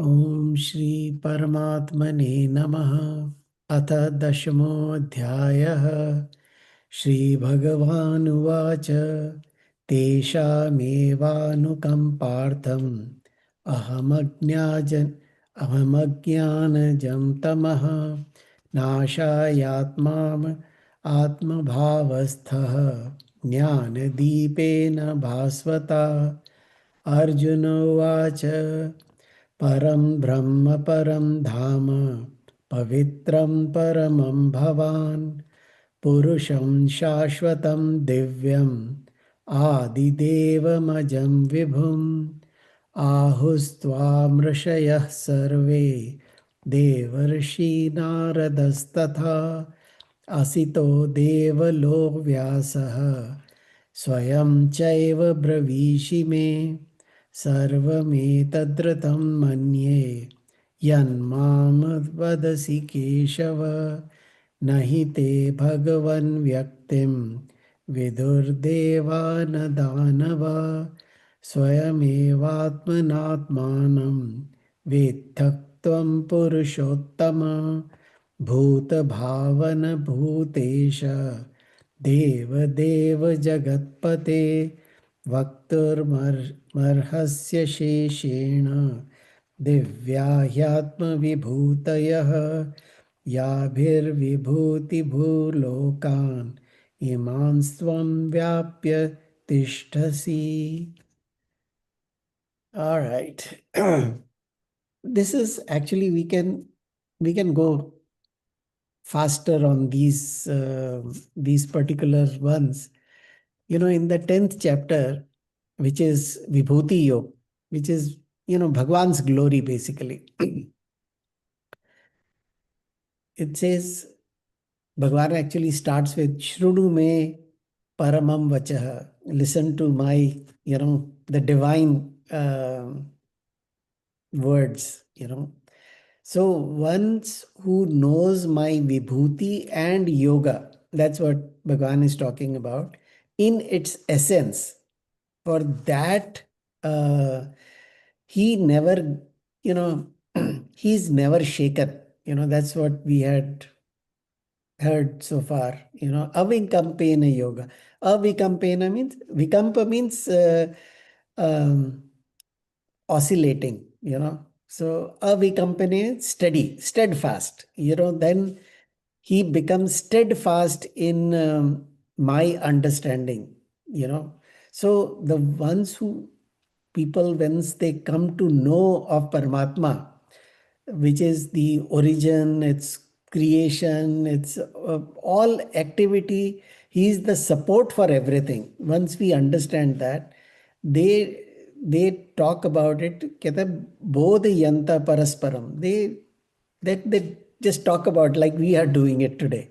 ॐ श्री परमात्मने नमः। अथ दशमोऽध्यायः। श्रीभगवानुवाच तेषामेवानुकम्पार्थम् अहमज्ञानजं तमः आत्मभावस्थः ज्ञानदीपेन भास्वता। अर्जुन उवाच परं ब्रह्म परं धाम पवित्रं परमं भवान् पुरुषं शाश्वतं दिव्यम् आदिदेवमजं विभुम् आहुस्त्वां ऋषयः सर्वे देवर्षिनारदस्तथा असितो देवलो व्यासः स्वयं चैव ब्रवीषि मे सर्वमेतद्रुतं मन्ये यन्मां वदसि केशव न हि ते भगवन् व्यक्तिं विदुर्देवा न दानवा स्वयमेवात्मनात्मानं वेत्थः त्वं पुरुषोत्तम भूतभावन भूतेश देवदेव जगत्पते वक्तुर्मर्हस्य शेषेण दिव्या ह्यात्मविभूतयः याभिर्विभूतिभूलोकान् इमांस्त्वं व्याप्य तिष्ठसि. All right. This is actually we can go faster on these particular ones. In the 10th chapter, which is Vibhuti Yoga, which is Bhagwan's glory basically. It says Bhagwan actually starts with Shrudu me paramam vachaha. Listen to my the divine words. So once who knows my vibhuti and yoga, that's what Bhagavan is talking about, in its essence, for that he never, he's never shaken. That's what we had heard so far. Avinkampena yoga. Avikampena means, vikampa means um, oscillating. So avikampane, steady, steadfast. Then he becomes steadfast in my understanding. So the ones who people, once they come to know of Paramatma, which is the origin, its creation, its all activity, he is the support for everything. Once we understand that, they talk about it, कहते हैं, bodhayanta parasparam. They just talk about like we are doing it today.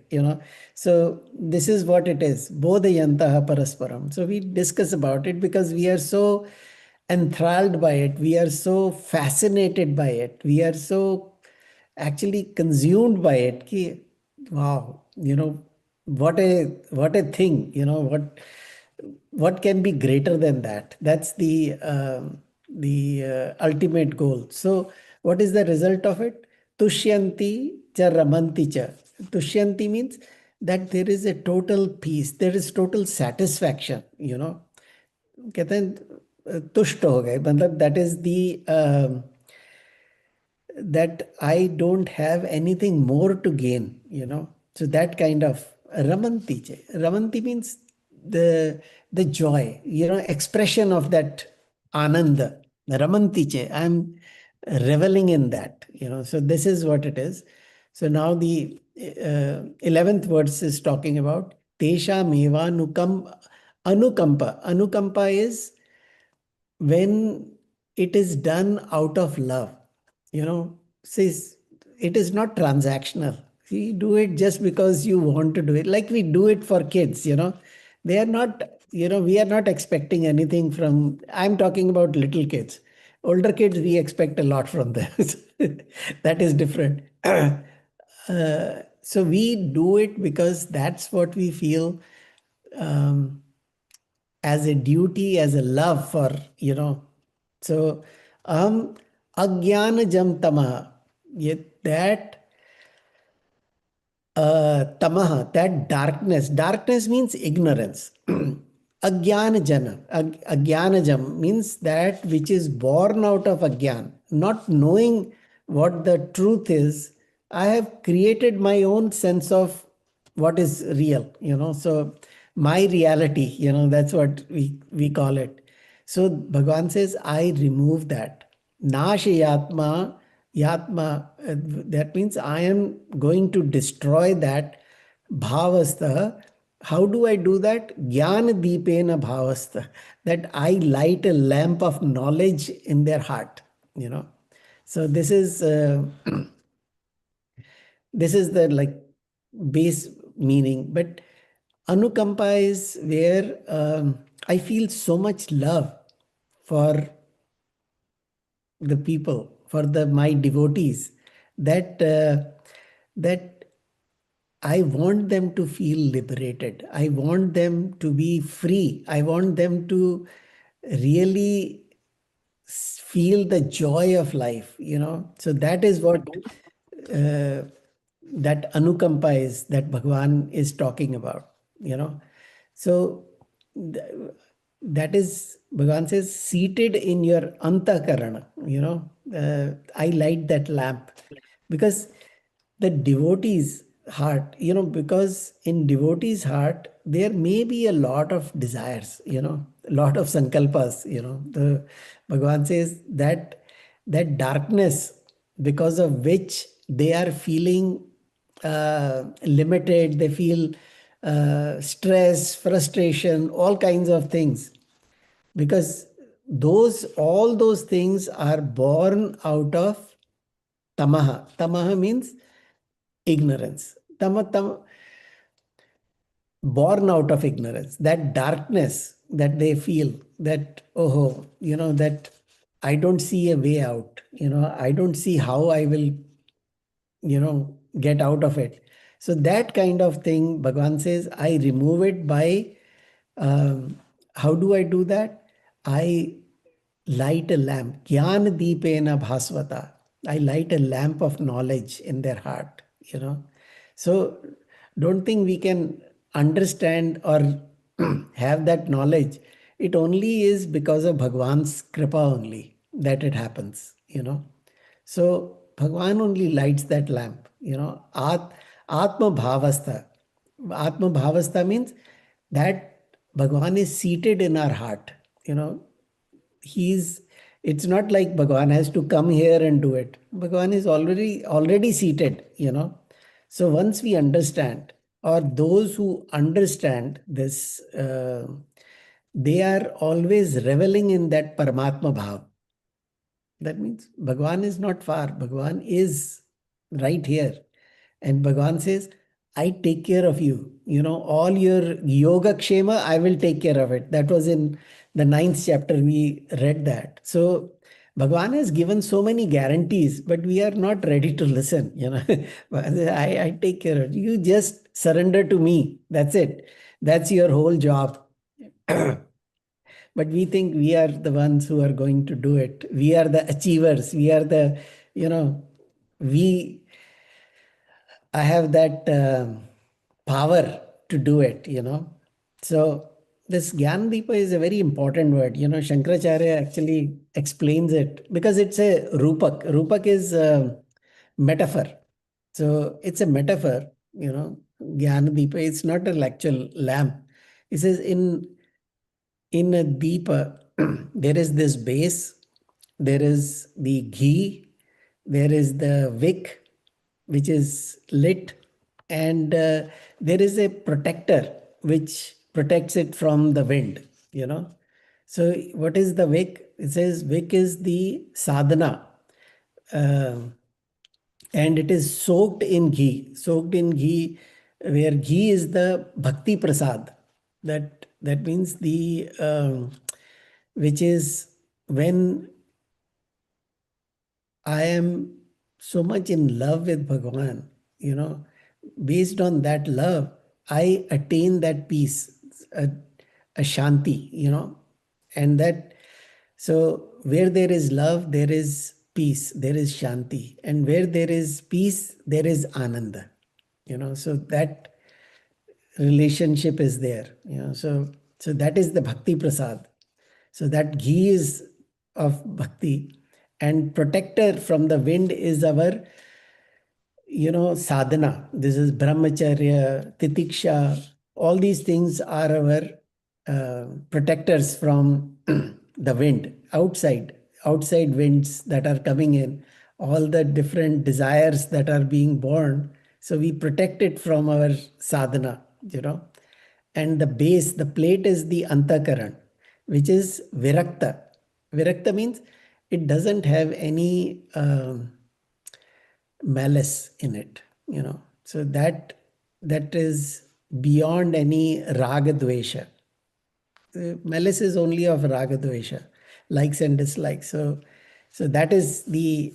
So this is what it is, bodhayanta parasparam. So we discuss about it because we are so enthralled by it, we are so fascinated by it, we are so actually consumed by it. Wow, what a thing. What can be greater than that? That's the ultimate goal. So what is the result of it? Tushyanti cha ramanti cha. Tushyanti means that there is a total peace, there is total satisfaction. कहते हैं तुष्ट हो गए, मतलब that is the that I don't have anything more to gain. So that kind of ramanti. Ramanti means the joy, expression of that ananda. Ramanti. I'm reveling in that. So this is what it is. So now the 11th verse is talking about Tesha Meva Anukampa. Anukampa is when it is done out of love. Says it is not transactional. We do it just because you want to do it, like we do it for kids. They are not, we are not expecting anything from, I'm talking about little kids. Older kids, we expect a lot from them. That is different. So we do it because that's what we feel um, as a duty, as a love for. So Agyanajam tamaha. That tamaha, that darkness. Darkness means ignorance. Agyanajam means that which is born out of agyan, not knowing what the truth is. I have created my own sense of what is real, so my reality, that's what we call it. So Bhagavan says, I remove that. Nashayatma, yatma, that means I am going to destroy that bhavastha. How do I do that? Gyan deepena bhavastha. That I light a lamp of knowledge in their heart, So this is the like base meaning. But anukampa is where I feel so much love for the people, for the my devotees, that that I want them to feel liberated. I want them to be free. I want them to really feel the joy of life, So that is what that anukampa is that Bhagwan is talking about, So th- that is, Bhagavan says, seated in your antakarana, I light that lamp because the devotee's heart, because in devotee's heart, there may be a lot of desires, a lot of sankalpas, the Bhagavan says that darkness because of which they are feeling limited, they feel stress, frustration, all kinds of things, because all those things are born out of tamaha. Tamaha means ignorance. Born out of ignorance, that darkness that they feel, that oh, that I don't see a way out, I don't see how I will get out of it. So that kind of thing, Bhagavan says, I remove it by how do I do that? I light a lamp. Gyan deepena bhasvata. I light a lamp of knowledge in their heart, So don't think we can understand or have that knowledge. It only is because of Bhagwan's kripa only that it happens, So Bhagwan only lights that lamp, Atma Bhavastha. Atma Bhavastha means that Bhagwan is seated in our heart, he's it's not like Bhagwan has to come here and do it. Bhagwan is already seated, So once we understand, or those who understand this, they are always reveling in that Paramatma Bhav. That means Bhagwan is not far. Bhagwan is right here. And Bhagwan says, I take care of you. All your yoga kshema, I will take care of it. That was in the ninth chapter. We read that. So Bhagwan has given so many guarantees, but we are not ready to listen. I take care of you. You just surrender to me. That's it. That's your whole job. But we think we are the ones who are going to do it. We are the achievers. We are the, you know, we, I have that power to do it, So this Gyanadipa is a very important word. Shankaracharya actually explains it because it's a rupak. Rupak is a metaphor. So it's a metaphor, Gyanadipa. It's not an actual lamp. It says in a deepa, there is this base, there is the ghee, there is the wick, which is lit, and there is a protector which protects it from the wind, So, what is the wick? It says wick is the sadhana. Um and it is soaked in ghee, where ghee is the bhakti prasad. That means the which is when I am so much in love with Bhagavan, based on that love, I attain that peace, a shanti, and that, so where there is love, there is peace, there is shanti. And where there is peace, there is ananda. So that relationship is there. So that is the bhakti prasad. So that ghee is of bhakti, and protector from the wind is our sadhana. This is brahmacharya, titiksha. All these things are our protectors from the wind, outside winds that are coming in, all the different desires that are being born. So we protect it from our sadhana. And the base, the plate is the antakaran, which is virakta. Virakta means it doesn't have any malice in it. So that is beyond any raga dvesha. Malice is only of raga dvesha, likes and dislikes. So that is the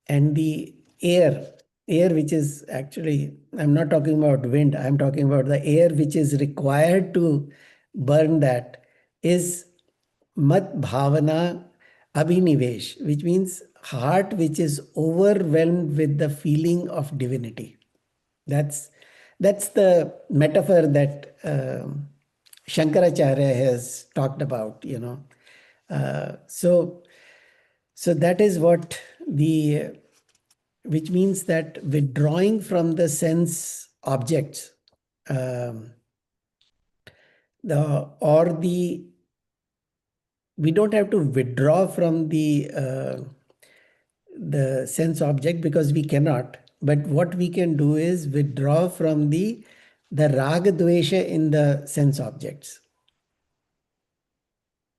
and the air which is actually, I'm not talking about wind, I'm talking about the air which is required to burn that, is mat bhavana abhinivesh, which means heart which is overwhelmed with the feeling of divinity. That's the metaphor that Shankaracharya has talked about. So that is what the which means that withdrawing from the sense objects, um, the or the we don't have to withdraw from the sense object, because we cannot. But what we can do is withdraw from the raga dvesha in the sense objects.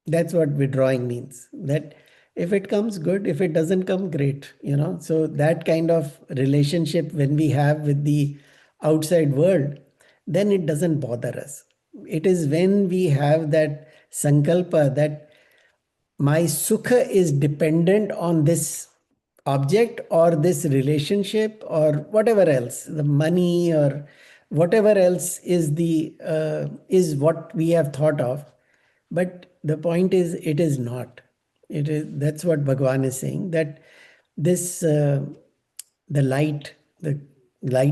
That's what withdrawing means. That if it comes, good. If it doesn't come, great. So that kind of relationship when we have with the outside world, then it doesn't bother us. It is when we have that sankalpa that my sukha is dependent on this object or this relationship or whatever else, the money or whatever else is what we have thought of. But the point is, it is not. It is, that's what Bhagavan is saying, that this the light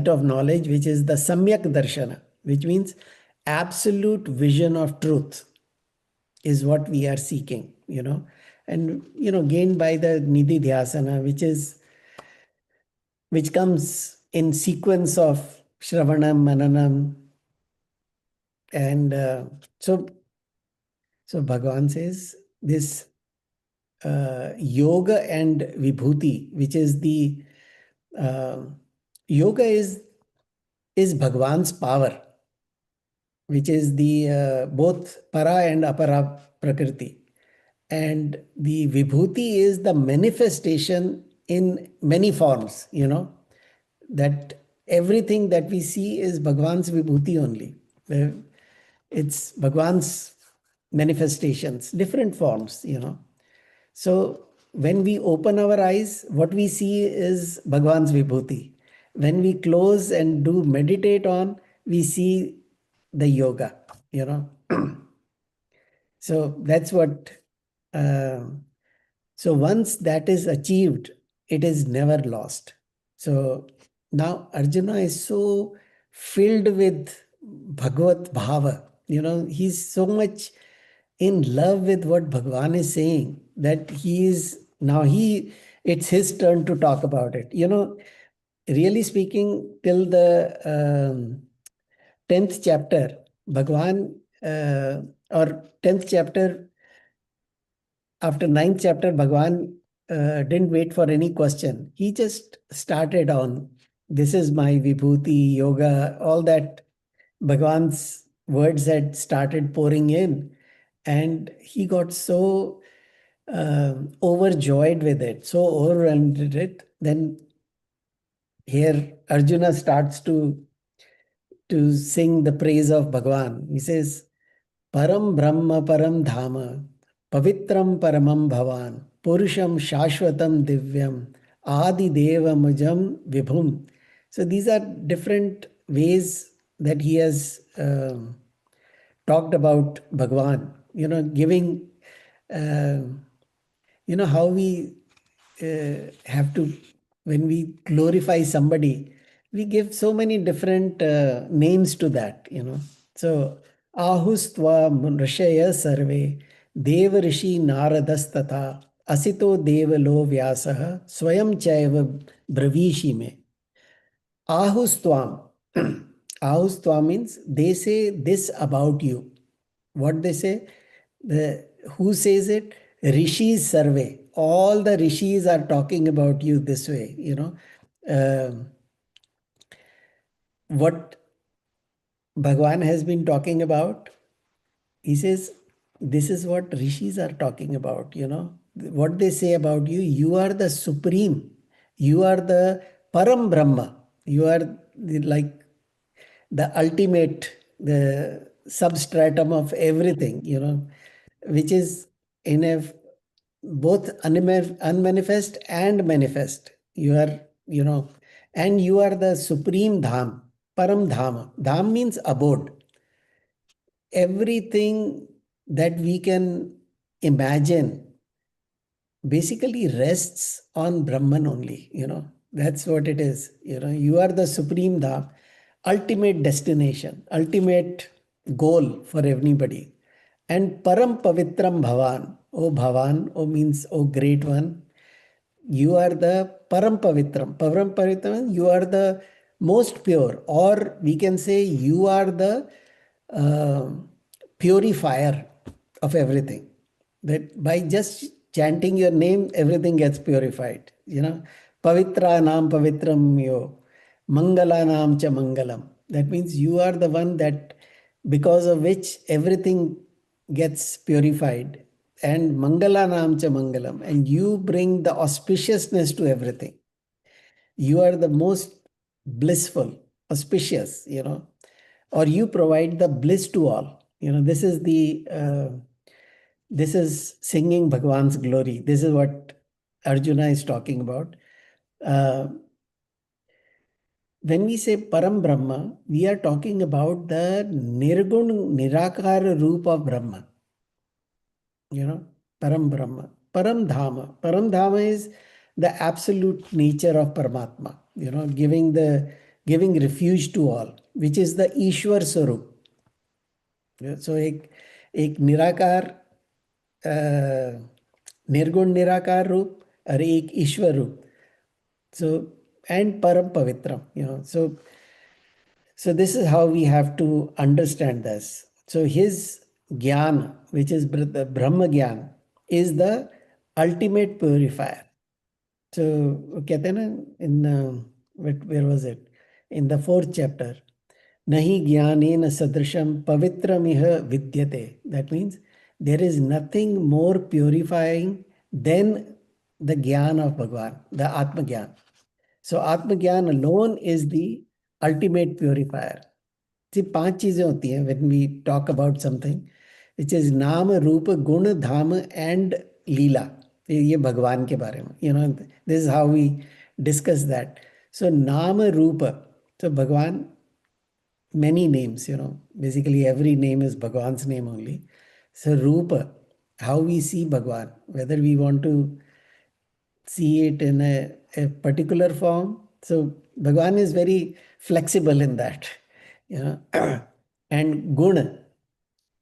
of knowledge, which is the samyak darshana, which means absolute vision of truth, is what we are seeking. And gained by the nidhi dhyasana, which comes in sequence of shravanam, mananam, and so Bhagavan says this yoga and vibhuti, which is the uh, yoga is Bhagavan's power, which is the both para and apara prakriti. And the vibhuti is the manifestation in many forms, that everything that we see is Bhagavan's vibhuti only. It's Bhagavan's manifestations, different forms. So when we open our eyes, what we see is Bhagavan's vibhuti. When we close and do meditate on, we see the yoga. So that's what. um so once that is achieved, it is never lost. So now Arjuna is so filled with Bhagavad Bhava. He's so much in love with what Bhagavan is saying that it's his turn to talk about it. Really speaking, till the 10th chapter, Bhagavan, or 10th chapter, after ninth chapter, Bhagavan didn't wait for any question. He just started on, this is my Vibhuti Yoga, all that Bhagavan's words had started pouring in. And he got so overjoyed with it, so overwhelmed with it. Then here Arjuna starts to sing the praise of Bhagavan. He says, Param Brahma Param Dhama, Pavitram Paramam Bhavan, Purusham Shashwatam Divyam, Adi Deva Mujam Vibhum. So these are different ways that he has talked about Bhagavan, giving, how we have to, when we glorify somebody, we give so many different names to that, So, Ahustva Rishaya Sarve, Deva Rishi Naradastata, Asito Devalo Vyasaha, Swayam Chaiva Bravishi me. Ahustvam. Ahustvam means they say this about you. What they say? Who says it? Rishis survey. All the rishis are talking about you this way, what Bhagwan has been talking about. He says, this is what rishis are talking about, What they say about you, you are the supreme. You are the Param Brahma. You are like the ultimate, the substratum of everything, which is in a both unmanifest and manifest. You are, and you are the supreme dham, param dham. Dham means abode. Everything that we can imagine basically rests on Brahman only, That's what it is. You are the supreme dham, ultimate destination, ultimate goal for everybody. And Param Pavitram Bhavan, O Bhavan, O means O great one, you are the Param Pavitram. Param Pavitram, you are the most pure, or we can say you are the uh, purifier of everything. That by just chanting your name, everything gets purified. Pavitra nam pavitram yo, Mangala nam cha mangalam. That means you are the one that, because of which everything gets purified, and Mangala nam cha mangalam, and you bring the auspiciousness to everything. You are the most blissful, auspicious, or you provide the bliss to all. This is singing Bhagwan's glory. This is what Arjuna is talking about. Uh, when we say Param Brahma, we are talking about the Nirgun Nirakara Roop of Brahma. Param Brahma, Param Dhama. Param Dhama is the absolute nature of Paramatma, giving refuge to all, which is the Ishwar Swarup. So एक निराकार निर्गुण निराकार रूप और एक ईश्वर रूप. So, and Param Pavitram, so this is how we have to understand this. So his Gyan, which is the Brahma Gyan, is the ultimate purifier. So कहते हैं ना, in where was it? In the 4th chapter, Nahi Gyanena Sadrisham Pavitramih Vidyate. That means there is nothing more purifying than the Gyan of Bhagwan, the Atma Gyan. So Atma Gyan alone is the ultimate purifier. See, 5 चीजें होती हैं when we talk about something, which is नाम रूप गुण धाम and लीला. ये भगवान के बारे में, this is how we discuss that. So नाम रूप, so Bhagwan, many names, basically every name is Bhagwan's name only. So Rupa, how we see Bhagwan, whether we want to see it in a particular form. So Bhagwan is very flexible in that, and Guna,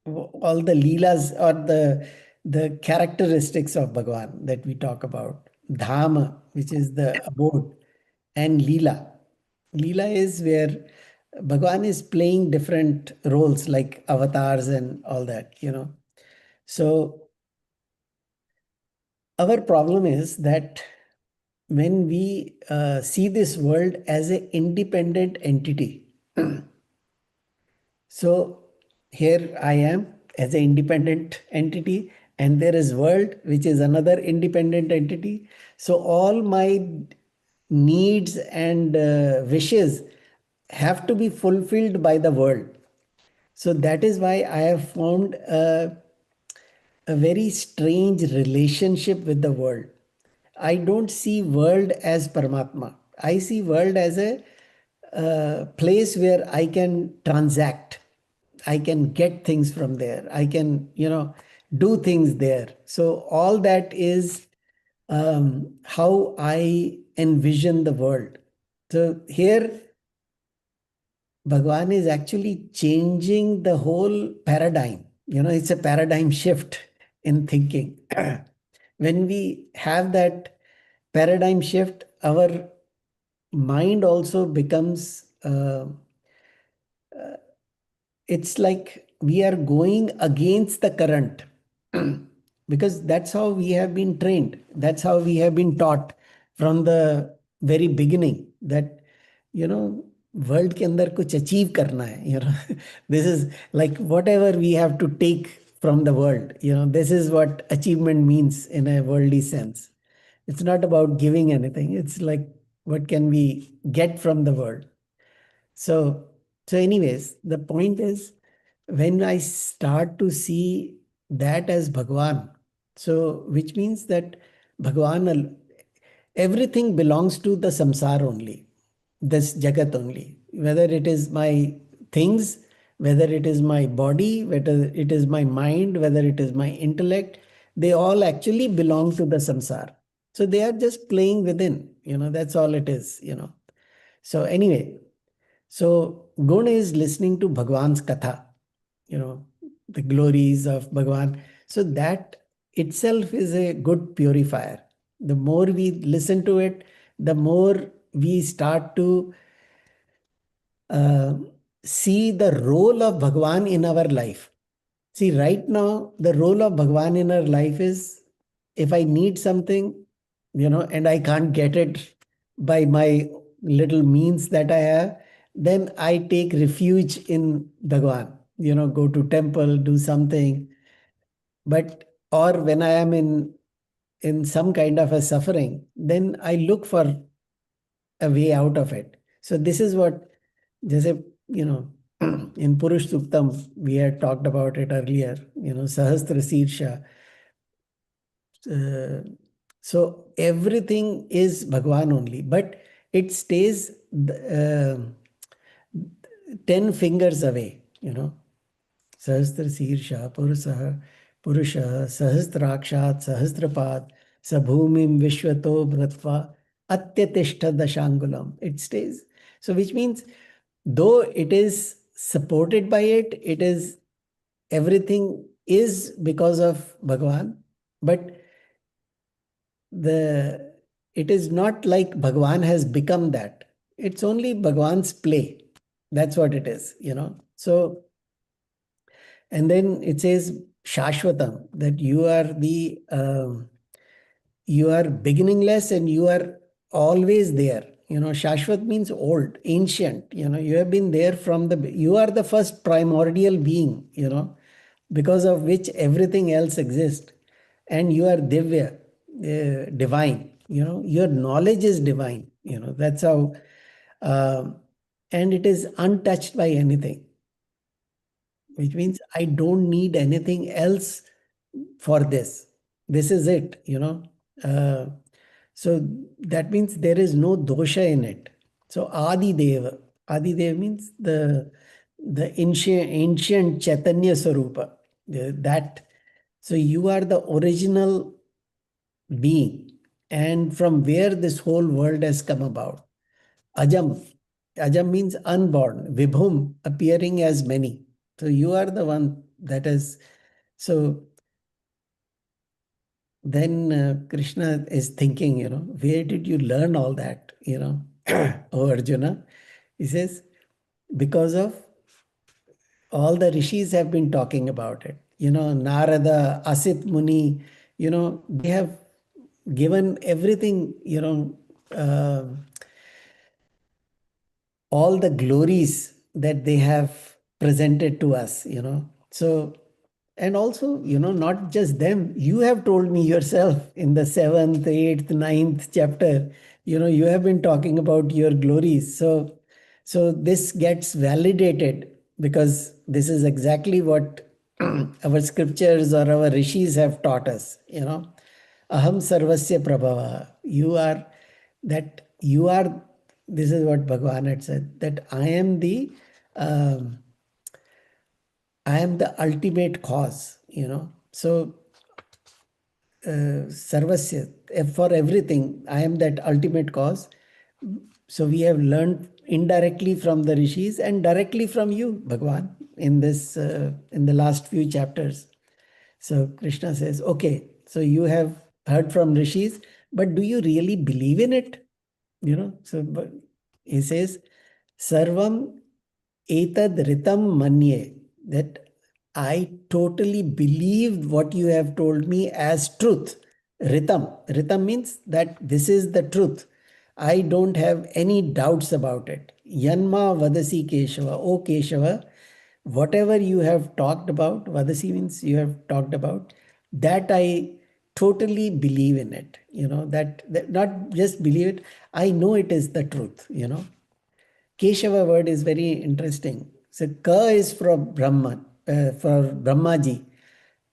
all the leelas or the characteristics of Bhagwan that we talk about. Dhama, which is the abode, and Leela. Leela is where Bhagwan is playing different roles like avatars and all that, So our problem is that when we see this world as an independent entity, so here I am as an independent entity, and there is world, which is another independent entity. So all my needs and wishes have to be fulfilled by the world. So that is why I have formed a very strange relationship with the world. I don't see world as Paramatma. I see world as a place where I can transact. I can get things from there. I can, do things there. So all that is how I envision the world. So here, Bhagwan is actually changing the whole paradigm. It's a paradigm shift in thinking. When we have that paradigm shift, our mind also becomes, it's like we are going against the current. Because that's how we have been trained. That's how we have been taught from the very beginning that, world के अंदर कुछ achieve करना है. This is like whatever we have to take from the world. This is what achievement means in a worldly sense. It's not about giving anything. It's like what can we get from the world. So, anyways, the point is when I start to see that as Bhagwan, so which means that Bhagwan, everything belongs to the samsar only, this jagat only. Whether it is my things, whether it is my body, whether it is my mind, whether it is my intellect, they all actually belong to the samsar. So they are just playing within, that's all it is. So anyway, so Gun is listening to Bhagwan's katha, you know, the glories of Bhagwan. So that itself is a good purifier. The more we listen to it, the more we start to uh, see the role of Bhagwan in our life. See, right now, the role of Bhagwan in our life is if I need something, and I can't get it by my little means that I have, then I take refuge in Bhagwan, go to temple, do something. But, or when I am in some kind of a suffering, then I look for a way out of it. So this is what, जैसे, in Purush Suktam, we had talked about it earlier, Sahastra Sirsha. Uh, so everything is Bhagwan only, but it stays 10 fingers away. Sahastra Sirsha, Purusha, Sahasrakshat, Sahasrapad, Sabhumim Vishwato Bhratva, Atyatishta Dashangulam. It stays. So, which means, though it is supported by it, it is everything is because of Bhagwan, but the it is not like Bhagwan has become that. It's only Bhagwan's play. That's what it is. So, and then it says Shashwatam, that you are beginningless and you are always there. Shashwat means old, ancient. You have been there from you are the first primordial being, because of which everything else exists. And you are Divya, divine. Your knowledge is divine. That's how, um, and it is untouched by anything, which means I don't need anything else for this. This is it. Uh, so that means there is no dosha in it. So Adi Deva. Adi Deva means the ancient Chaitanya Sarupa. That, so you are the original being, and from where this whole world has come about. Ajam. Ajam means unborn. Vibhum, appearing as many. So you are the one that is. So then Krishna is thinking, where did you learn all that? Oh Arjuna. He says, because of all the rishis have been talking about it. Narada, Asit Muni, they have given everything, uh, all the glories that they have presented to us. So, and also, not just them, you have told me yourself in the seventh, eighth, ninth chapter, you have been talking about your glories. So this gets validated because this is exactly what our scriptures or our rishis have taught us. Aham sarvasya prabhava. You are, this is what Bhagavan had said, that um, I am the ultimate cause. So, sarvasya, for everything. I am that ultimate cause. So we have learned indirectly from the rishis and directly from you, Bhagwan, in this in the last few chapters. So Krishna says, okay, so you have heard from rishis, but do you really believe in it? So but he says, Sarvam etad ritam manye, that I totally believed what you have told me as truth. Ritam. Ritam means that this is the truth. I don't have any doubts about it. Yanma vadasi Keshava. O Keshava, whatever you have talked about, vadasi means you have talked about, that I totally believe in it. That not just believe it, I know it is the truth. Keshava word is very interesting. So Ka is for Brahman, for Brahmaji,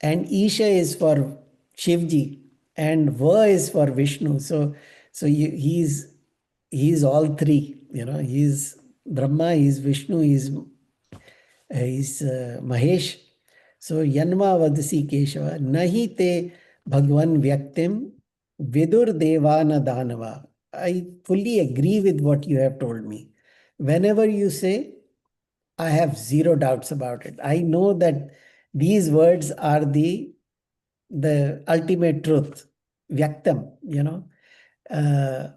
and Isha is for Shivji, and Va is for Vishnu. So he's all three. He's Brahma, he's Vishnu, he's Mahesh. So Yanma Vadasi Keshava, Nahi te Bhagwan Vyaktim Vidur Devana Danava. I fully agree with what you have told me. Whenever you say, I have zero doubts about it. I know that these words are the ultimate truth, Vyaktam. Uh,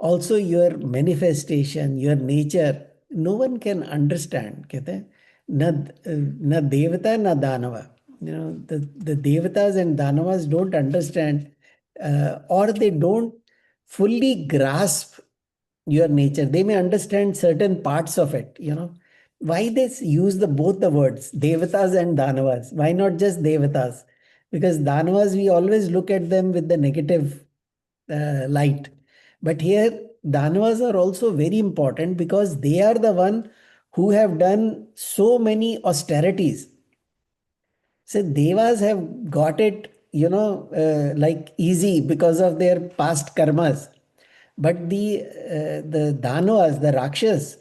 Also, your manifestation, your nature, no one can understand. कहते हैं, na devata na danava. The devatas and danavas don't understand, or they don't fully grasp your nature. They may understand certain parts of it. Why they use both the words, devatas and danavas? Why not just devatas? Because danavas, we always look at them with the negative light. But here, Danavas are also very important because they are the one who have done so many austerities. So Devas have got it, like easy because of their past karmas. But the Danavas, the Rakshas,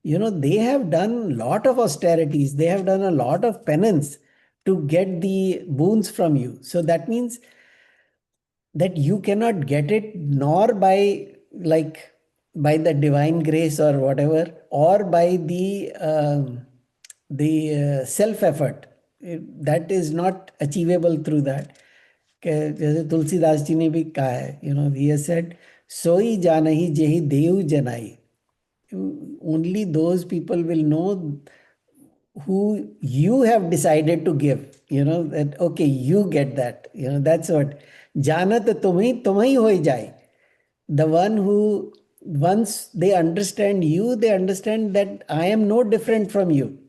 they have done lot of austerities. They have done a lot of penance to get the boons from you. So that means that you cannot get it nor by the divine grace or whatever, or by the self effort. That is not achievable through that. जैसे तुलसीदास जी ने भी कहा है, he has said, सोई जानहि जेहि देव जनाई. Only those people will know who you have decided to give, that okay, you get that, that's what. Janat tumhi hoi jai. The one who, once they understand you, they understand that I am no different from you.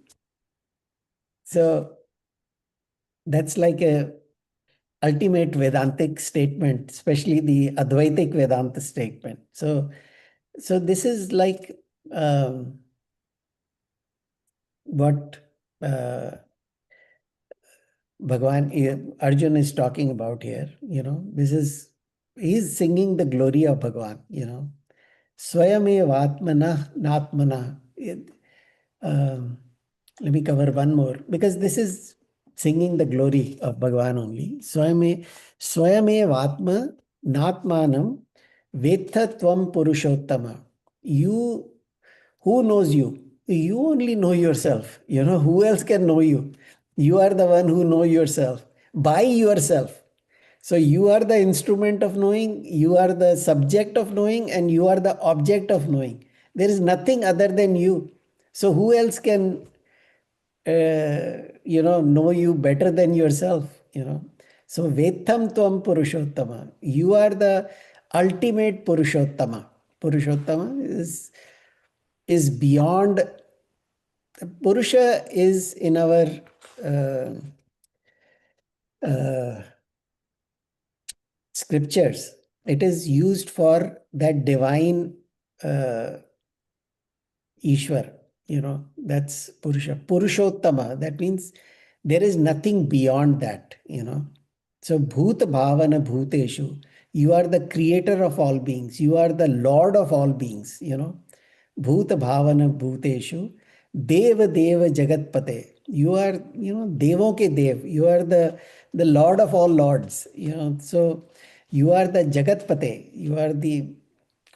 So that's like a ultimate Vedantic statement, especially the Advaitic Vedanta statement. So this is like what Arjuna is talking about here. He's singing the glory of Bhagwan. Swayamevatmana natmana. Let me cover one more because this is singing the glory of Bhagwan only. Swayamevatma natmanam vetha tvam purushottama. Who knows you? You only know yourself. Who else can know you? You are the one who know yourself by yourself. So you are the instrument of knowing, you are the subject of knowing, and you are the object of knowing. There is nothing other than you. So who else can know you better than yourself? So Vetam Tvam Purushottama. You are the ultimate Purushottama. Purushottama is beyond. Purusha is in our uh, uh, scriptures. It is used for that divine Ishwar, that's Purusha. Purushottama, that means there is nothing beyond that. So Bhut Bhavana Bhuteshu, you are the creator of all beings, you are the Lord of all beings. Bhut Bhavana Bhuteshu, Deva Deva Jagatpate. You are, Devo ke Dev. You are the Lord of all lords. So You are the Jagatpate. You are the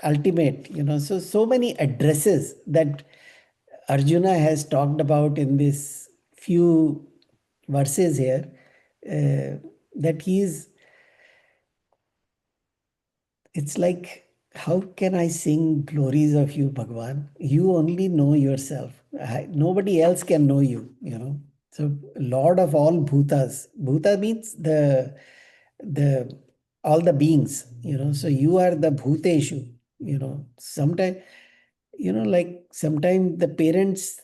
ultimate, so many addresses that Arjuna has talked about in this few verses here, that it's like, how can I sing glories of you, Bhagwan? You only know yourself. Nobody else can know you. So, Lord of all bhutas. Bhuta means the all the beings. So you are the bhuteshu. Sometimes, like sometimes the parents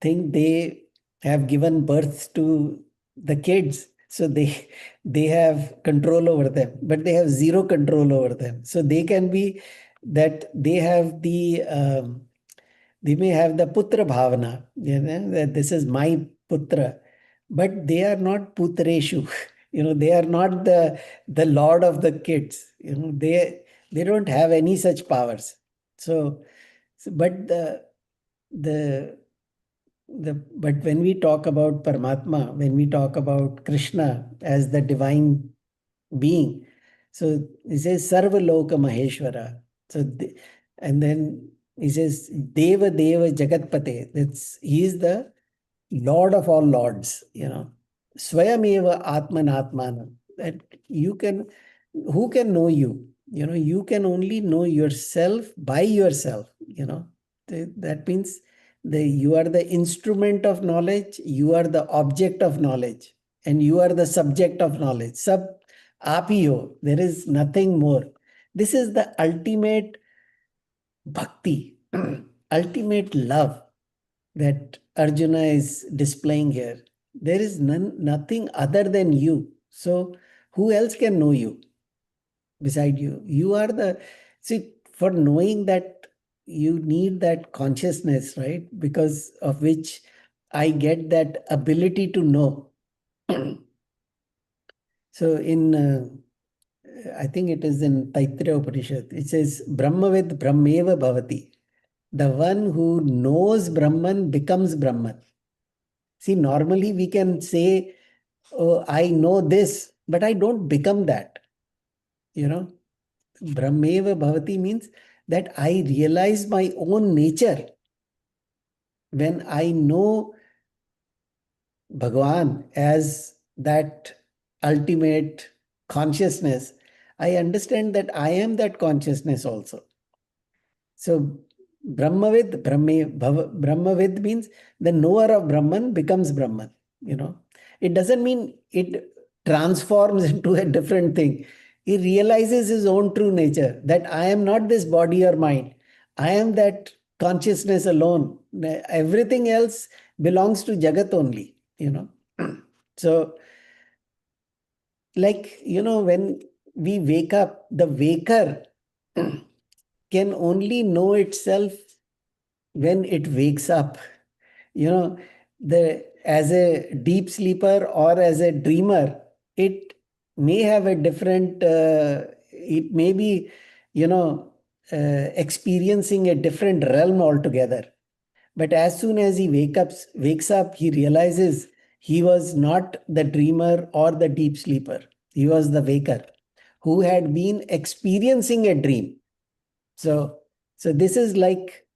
think they have given birth to the kids, so they have control over them, but they have zero control over them. So they can be that they may have the putra bhavana, that this is my putra, but they are not putreshu. They are not the lord of the kids. They don't have any such powers. But the but when we talk about Paramatma, when we talk about Krishna as the divine being, so he says Sarva Loka Maheshwara. And then he says Deva Deva Jagatpate. He is the Lord of all lords. Swayameva Atmanatmana. That you can, who can know you? You can only know yourself by yourself. That means you are the instrument of knowledge, you are the object of knowledge, and you are the subject of knowledge. Sab apiyo, there is nothing more. This is the ultimate bhakti, ultimate love that Arjuna is displaying here. There is nothing other than you. So, who else can know you beside you? You are see, for knowing that, you need that consciousness, right? Because of which I get that ability to know. So, I think it is in Taittiriya Upanishad, it says, Brahmavid Brahmeva Bhavati. The one who knows Brahman becomes Brahman. See, normally we can say, oh, I know this, but I don't become that. Brahmeva Bhavati means that I realize my own nature. When I know Bhagwan as that ultimate consciousness, I understand that I am that consciousness also. So Brahmavid means the knower of Brahman becomes Brahman. It doesn't mean it transforms into a different thing. He realizes his own true nature, that I am not this body or mind. I am that consciousness alone. Everything else belongs to Jagat only. So, when we wake up, the waker can only know itself when it wakes up. you know the as a deep sleeper or as a dreamer, it may have a different, it may be, experiencing a different realm altogether. But as soon as he wakes up, he realizes he was not the dreamer or the deep sleeper. He was the waker who had been experiencing a dream. So this is like,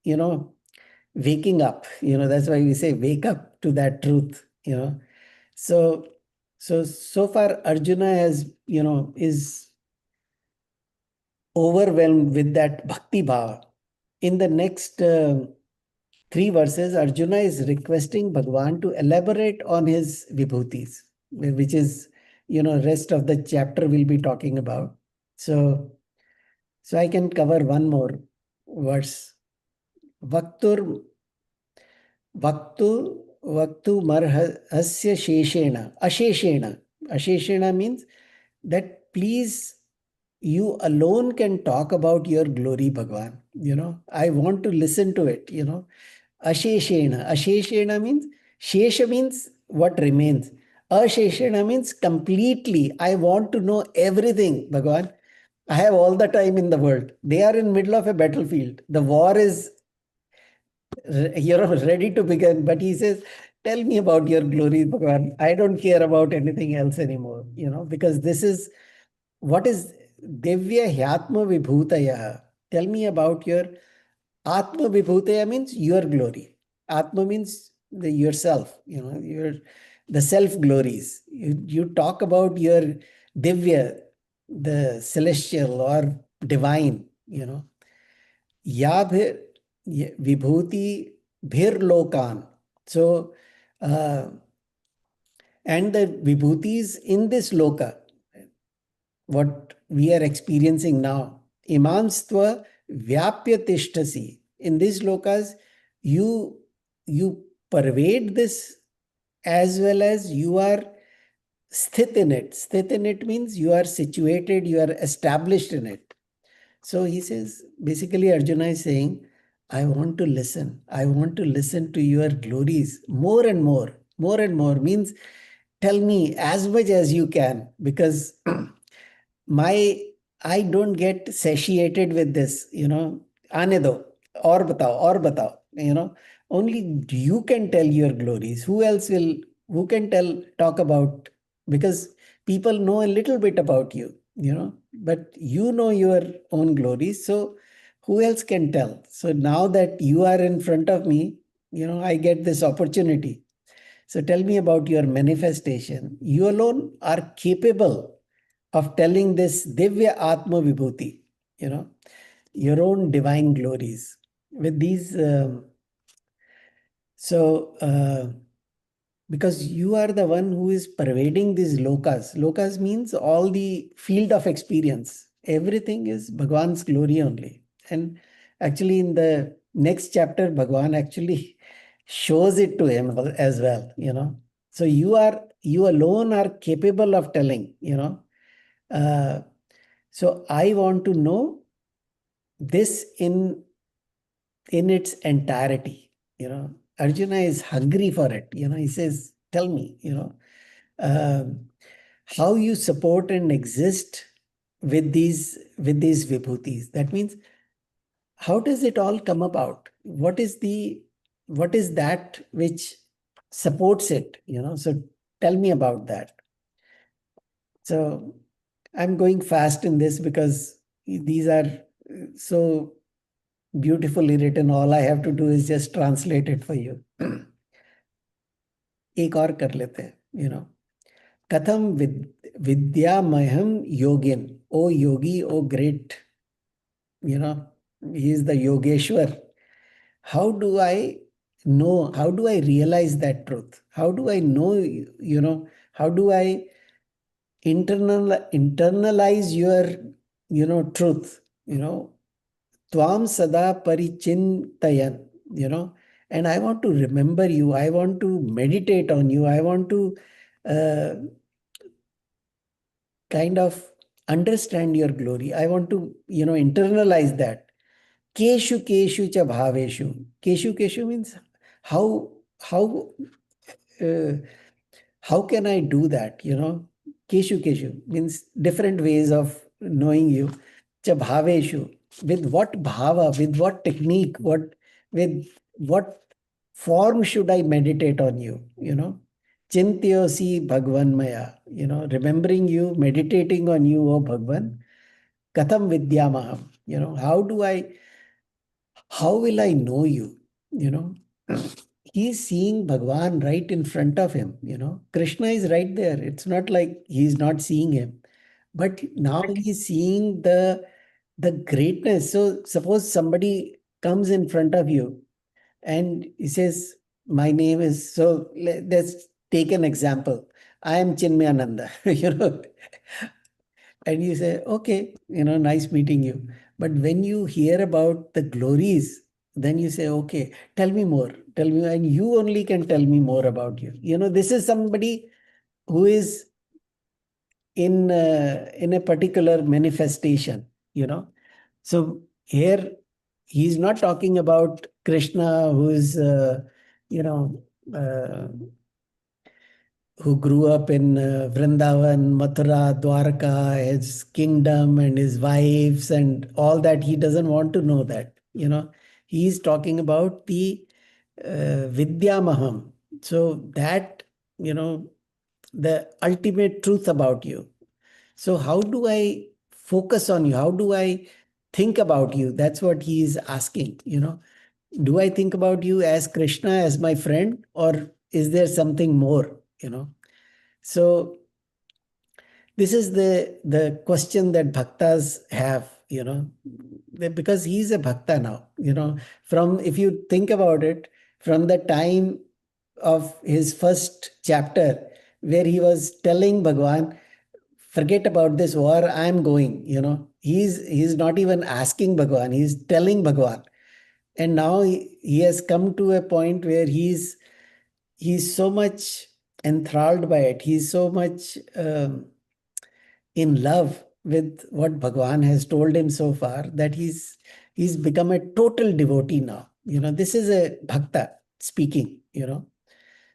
waking up. That's why we say wake up to that truth. So so far Arjuna is overwhelmed with that bhakti bhava. In the next three verses, Arjuna is requesting Bhagwan to elaborate on his vibhutis, which is, rest of the chapter we'll be talking about. So I can cover one more verse. Vaktur Vaktu Vaktu Marhasya Sheshena. Asheshena. Asheshena means that please, you alone can talk about your glory, Bhagwan. I want to listen to it. Asheshena. Asheshena means, Shesha means what remains. Asheshena means completely. I want to know everything, Bhagwan. I have all the time in the world. They are in middle of a battlefield. The war is ready to begin, but he says, tell me about your glory, Bhagavan. I don't care about anything else anymore, because this is what is Divya Hyatma Vibhutaya. Tell me about your Atma Vibhutaya means your glory. Atma means the yourself, your the self glories. You talk about your Divya, the celestial or divine, Ya bhir, Vibhuti bhir lokan. So, uh, and the Vibhutis in this loka, what we are experiencing now. Imanstva vyapya tishtasi. In these lokas, you you pervade this as well as you are sthit in it. Sthit in it means you are situated, you are established in it. So he says, basically, Arjuna is saying, I want to listen. I want to listen to your glories more and more. More and more means tell me as much as you can, because my I don't get satiated with this, Aane do, or batao, only you can tell your glories. Who can talk about, because people know a little bit about you, but you know your own glories. So who else can tell? So now that you are in front of me, I get this opportunity. So tell me about your manifestation. You alone are capable of telling this Divya Atma Vibhuti, you know, your own divine glories. With these, so because you are the one who is pervading these lokas. Lokas means all the field of experience. Everything is Bhagwan's glory only. And actually, in the next chapter, Bhagwan actually shows it to him as well, So you alone are capable of telling, Uh, so I want to know this in its entirety. Arjuna is hungry for it. He says, "Tell me, um, how you support and exist with these vibhutis." That means, how does it all come about? What is that which supports it? So tell me about that. So I'm going fast in this because these are so beautifully written. All I have to do is just translate it for you. एक और कर लेते हैं, कथम विद्यामहम योगिन. ओ योगी, ओ great, he is the yogeshwar. How do I know? How do I realize that truth? How do I know? How do I internalize your truth? Tvam sada parichintayan, and I want to remember you. I want to meditate on you. I want to uh, kind of understand your glory. I want to, internalize that. Keshu keshu cha bhaveshu. Keshu keshu means how uh, how can I do that? Keshu keshu means different ways of knowing you. Cha bhaveshu. With what bhava, with what technique, with what form should I meditate on you? Chintyosi Bhagwan Maya, remembering you, meditating on you, O Bhagwan. Katham Vidyamaham, how will I know you? You know, he's seeing Bhagwan right in front of him. Krishna is right there. It's not like he's not seeing him, but now he's seeing the greatness. So suppose somebody comes in front of you and he says, my name is, so let's take an example. I am Chinmayananda, and you say, okay, nice meeting you. But when you hear about the glories, then you say, okay, tell me more, tell me, and you only can tell me more about you. This is somebody who is in a particular manifestation, So here he's not talking about Krishna who is, you know, uh, who grew up in Vrindavan, Mathura, Dwarka, his kingdom and his wives and all that. He doesn't want to know that. He's talking about the Vidyamaham. So that, the ultimate truth about you. So how do I focus on you? How do I think about you? That's what he is asking, Do I think about you as Krishna, as my friend, or is there something more, So this is the question that bhaktas have, because he's a bhakta now, from, if you think about it, from the time of his first chapter where he was telling Bhagwan, forget about this war, I'm going, he's not even asking Bhagwan, he's telling Bhagwan. And now he has come to a point where he's so much enthralled by it, he's so much in love with what Bhagwan has told him so far, that he's become a total devotee now. This is a bhakta speaking,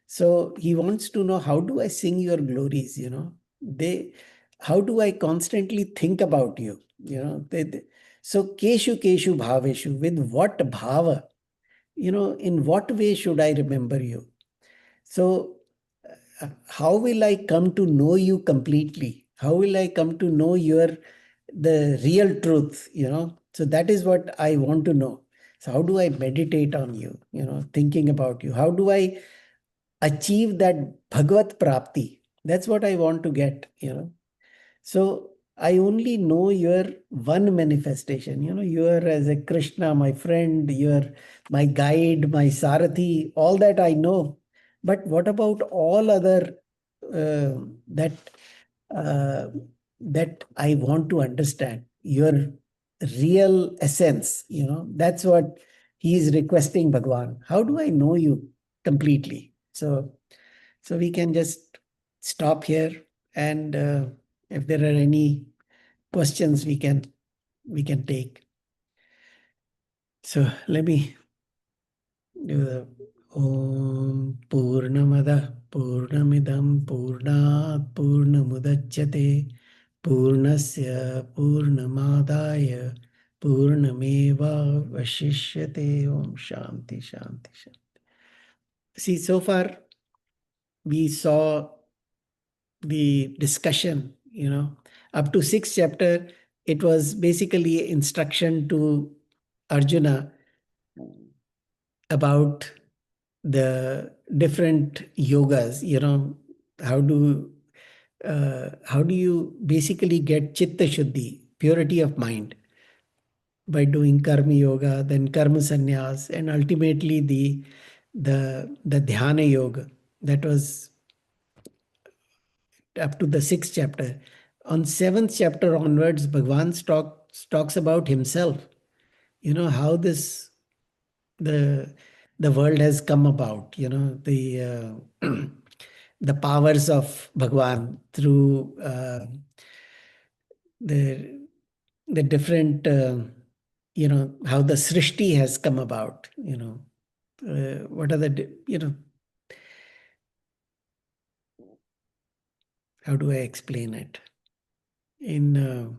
So he wants to know, how do I sing your glories, how do I constantly think about you, so keshu keshu bhaveshu, with what bhava, in what way should I remember you? So how will I come to know you completely? How will I come to know the real truth? So that is what I want to know. So how do I meditate on you? Thinking about you. How do I achieve that Bhagavad Prapti? That's what I want to get. So I only know your one manifestation. You are as a Krishna, my friend, you are my guide, my Sarathi, all that I know. But what about all other uh, that uh, that I want to understand? Your real essence, that's what he is requesting Bhagwan. How do I know you completely? So we can just stop here, and if there are any questions, we can take. So let me do the Om Purnamada Purnamidam Purnat Purnamudachyate Purnasya Purnamadaya Purnameva Vashishyate. Om Shanti Shanti Shanti. See, so far we saw the discussion, up to sixth chapter, it was basically instruction to Arjuna about the different yogas, how do you basically get chitta shuddhi, purity of mind, by doing karma yoga, then karma sannyas, and ultimately the dhyana yoga. That was up to the sixth chapter. On seventh chapter onwards, Bhagwan talks about himself. How the the world has come about. The powers of Bhagwan through the the different how the srishti has come about. What are how do I explain it in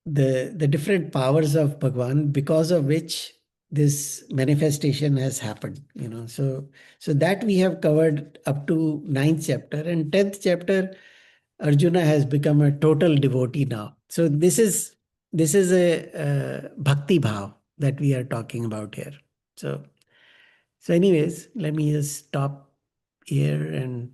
the different powers of Bhagwan, because of which this manifestation has happened. So that we have covered up to ninth chapter, and 10th chapter, Arjuna has become a total devotee now. So this is a bhakti bhav that we are talking about here. So anyways, let me just stop here and